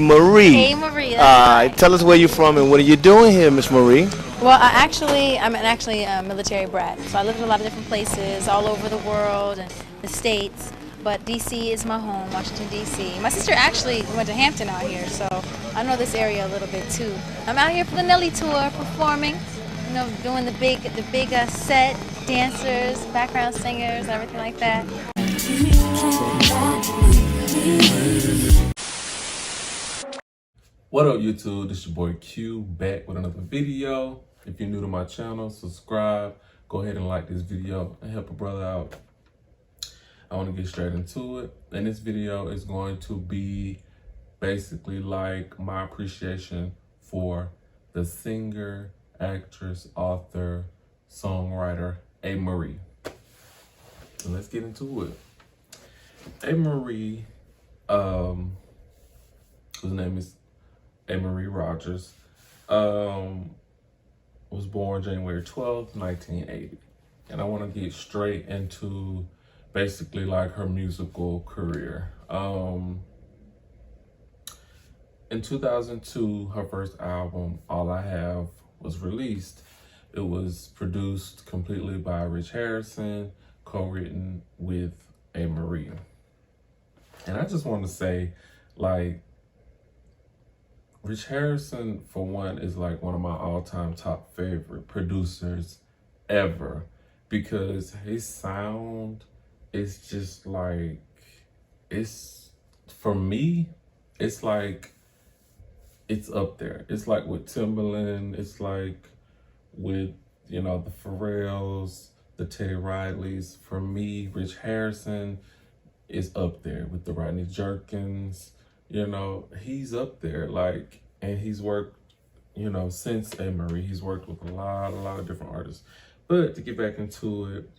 Marie. Hey, Marie. That's right. Tell us where you're from and what are you doing here, Miss Marie? Well, I'm actually a military brat, so I lived in a lot of different places all over the world and the states. But D.C. is my home, Washington D.C. My sister actually went to Hampton out here, so I know this area a little bit too. I'm out here for the Nelly tour, performing, doing the big set, dancers, background singers, everything like that. What up, YouTube? This your boy Q, back with another video. If you're new to my channel, subscribe. Go ahead and like this video and help a brother out. I want to get straight into it. And this video is going to be basically like my appreciation for the singer, actress, author, songwriter, Amerie. And let's get into it. Amerie, whose name is Amerie Rogers, was born January 12th, 1980. And I want to get straight into basically like her musical career. In 2002, her first album, All I Have, was released. It was produced completely by Rich Harrison, co-written with Amerie. And I just want to say, like, Rich Harrison, for one, is like one of my all-time top favorite producers ever, because his sound is just like, for me, it's like, it's up there. It's like with Timbaland, it's like with, the Pharrells, the Teddy Rileys. For me, Rich Harrison is up there with the Rodney Jerkins. He's up there, like, and he's worked, since Amerie, he's worked with a lot of different artists. But to get back into it,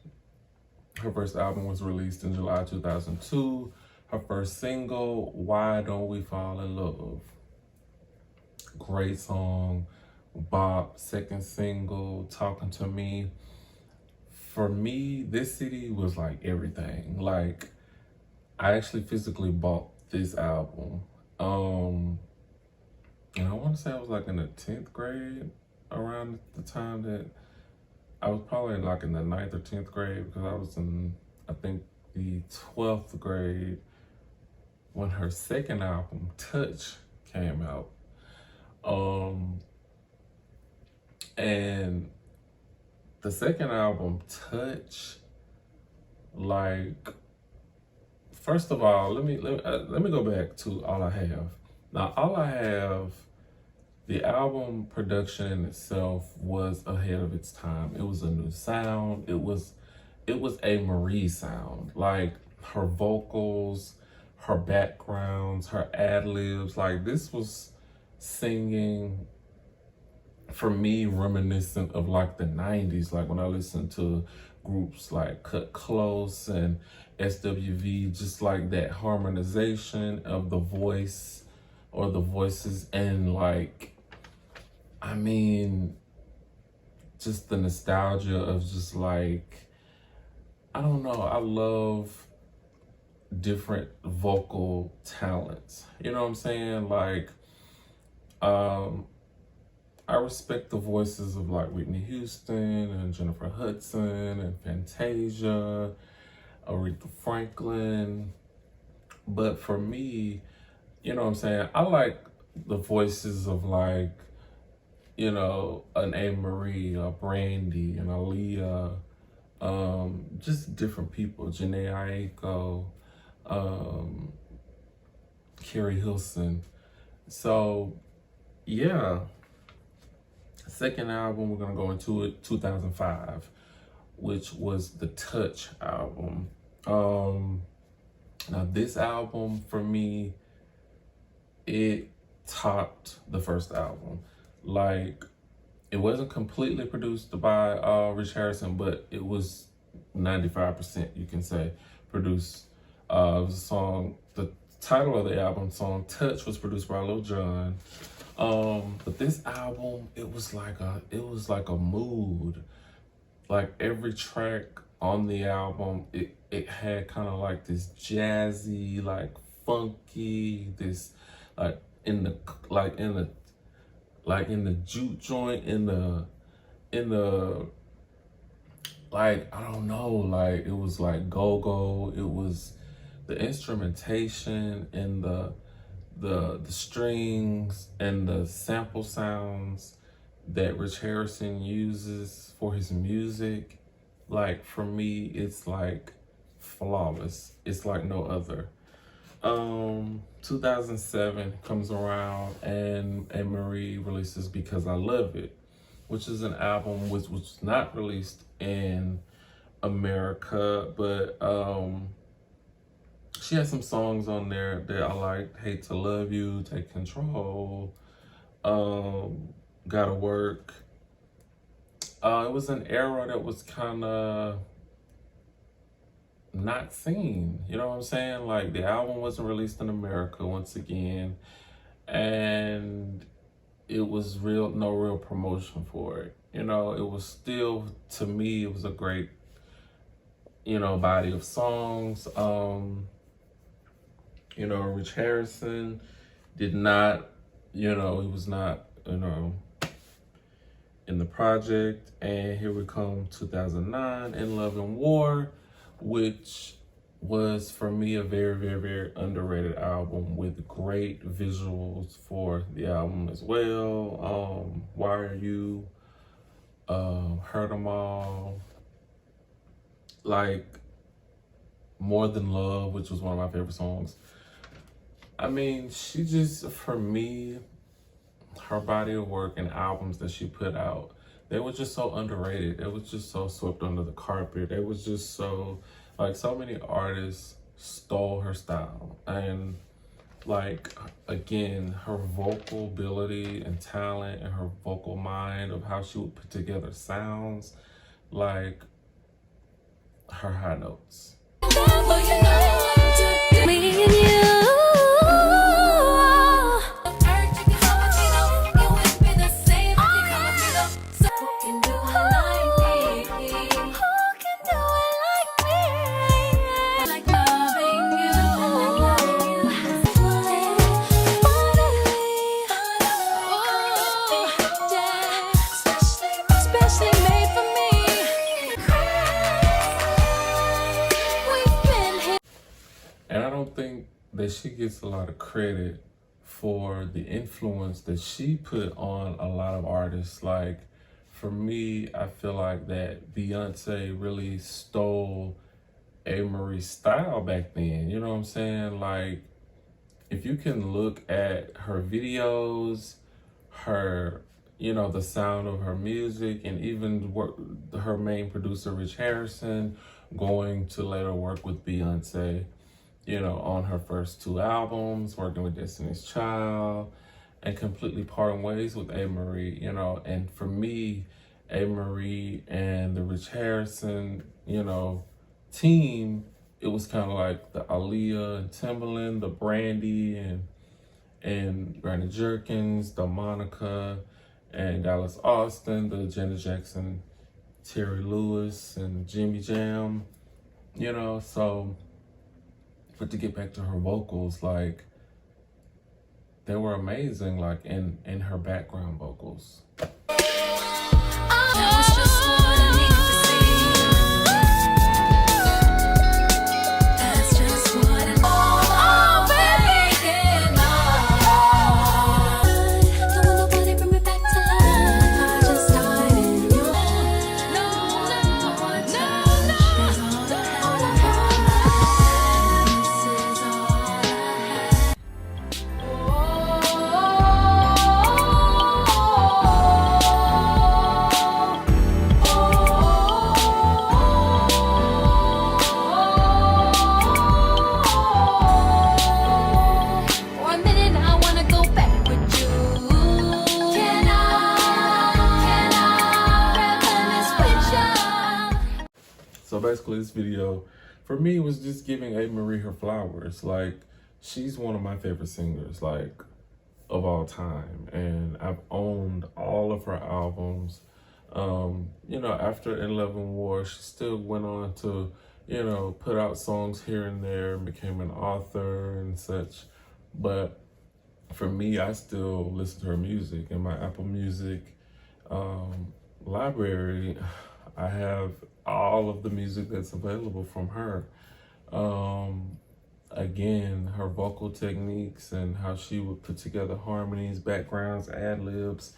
her first album was released in July 2002. Her first single, Why Don't We Fall in Love? Great song. Bop. Second single, Talking to Me. For me, this city was like everything. Like, I actually physically bought this album. And I want to say I was like in the 10th grade, around the time that I was probably like in the 9th or 10th grade, because I was in, I think, the 12th grade when her second album, Touch, came out. And the second album, Touch, like, first of all, let me go back to All I Have. Now, All I Have, the album production in itself was ahead of its time. It was a new sound. It was a Marie sound. Like, her vocals, her backgrounds, her ad-libs, like, this was singing, for me, reminiscent of like the 90s. Like, when I listened to groups like Cut Close and SWV, just like that harmonization of the voice or the voices, and like, I mean, just the nostalgia of just like, I don't know, I love different vocal talents. You know what I'm saying? Like, I respect the voices of like Whitney Houston and Jennifer Hudson and Fantasia, Aretha Franklin. But for me, you know what I'm saying, I like the voices of like, an Amerie, a Brandy, and Aaliyah, just different people, Janae Aiko, Carrie Hilson. So, yeah. Second album, we're gonna go into it, 2005, which was the Touch album. Now this album, for me, it topped the first album. Like, it wasn't completely produced by Rich Harrison, but it was 95%, you can say, produced. It was a song, the title of the album, song Touch, was produced by Lil Jon. But this album, it was like a mood. Like, every track on the album, it had kind of like this jazzy, like funky, this like in the in the juke joint, in the like, I don't know, like it was like go-go. It was the instrumentation and the strings and the sample sounds that Rich Harrison uses for his music. Like, for me, it's like flawless. It's like no other. 2007 comes around and Amerie releases Because I Love It, which is an album which was not released in America, but she had some songs on there that I liked. Hate to Love You, Take Control, Gotta Work. It was an era that was kind of not seen, you know what I'm saying? Like, the album wasn't released in America once again, and it was no real promotion for it. You know, it was still, to me, it was a great, body of songs. Rich Harrison did not, he was not, in the project. And here we come, 2009, In Love and War, which was, for me, a very, very, very underrated album with great visuals for the album as well. Why Are You, Heard 'Em All, like More Than Love, which was one of my favorite songs. I mean, she just, for me, her body of work and albums that she put out, they were just so underrated. It was just so swept under the carpet. It was just so, like, so many artists stole her style. And, like, again, her vocal ability and talent and her vocal mind of how she would put together sounds, like her high notes. And I don't think that she gets a lot of credit for the influence that she put on a lot of artists. Like, for me, I feel like that Beyonce really stole Amerie's style back then. You know what I'm saying? Like, if you can look at her videos, her, the sound of her music, and even her main producer, Rich Harrison, going to later work with Beyonce, on her first 2 albums, working with Destiny's Child, and completely parting ways with Amerie, and for me, Amerie and the Rich Harrison, team, it was kind of like the Aaliyah and Timbaland, the Brandy and Granny Jerkins, the Monica and Dallas Austin, the Janet Jackson, Terry Lewis, and Jimmy Jam, so. But to get back to her vocals, like, they were amazing, like, in her background vocals. So basically, this video, for me, was just giving Amerie her flowers. Like, she's one of my favorite singers, like, of all time. And I've owned all of her albums. After In Love and War, she still went on to, put out songs here and there and became an author and such. But for me, I still listen to her music in my Apple Music library. I have all of the music that's available from her. Again, her vocal techniques and how she would put together harmonies, backgrounds, ad libs.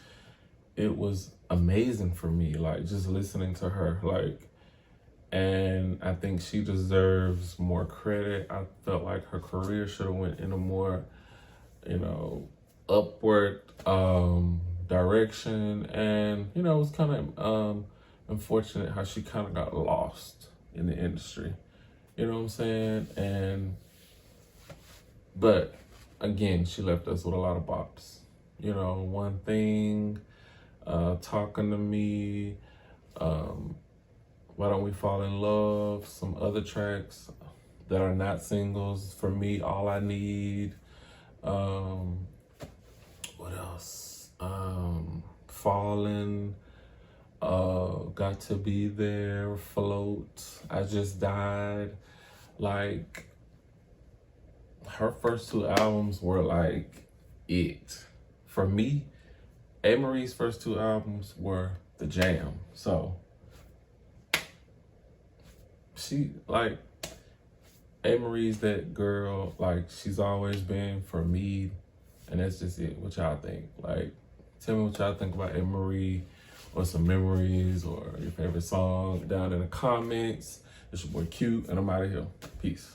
It was amazing for me, like just listening to her, like, and I think she deserves more credit. I felt like her career should have went in a more, upward direction, and it was kind of unfortunate how she kind of got lost in the industry. You know what I'm saying? But again, she left us with a lot of bops. One Thing, Talking to Me, Why Don't We Fall in Love, some other tracks that are not singles. For Me, All I Need, what else? Fallen, Got to Be There, Float, I Just Died. Like, her first two albums were like it. For me, Amerie's first two albums were the jam. So she, like, Amerie's that girl, like she's always been for me, and that's just it. What y'all think? Like, tell me what y'all think about Amerie, or some memories, or your favorite song down in the comments. It's your boy Q, and I'm out of here. Peace.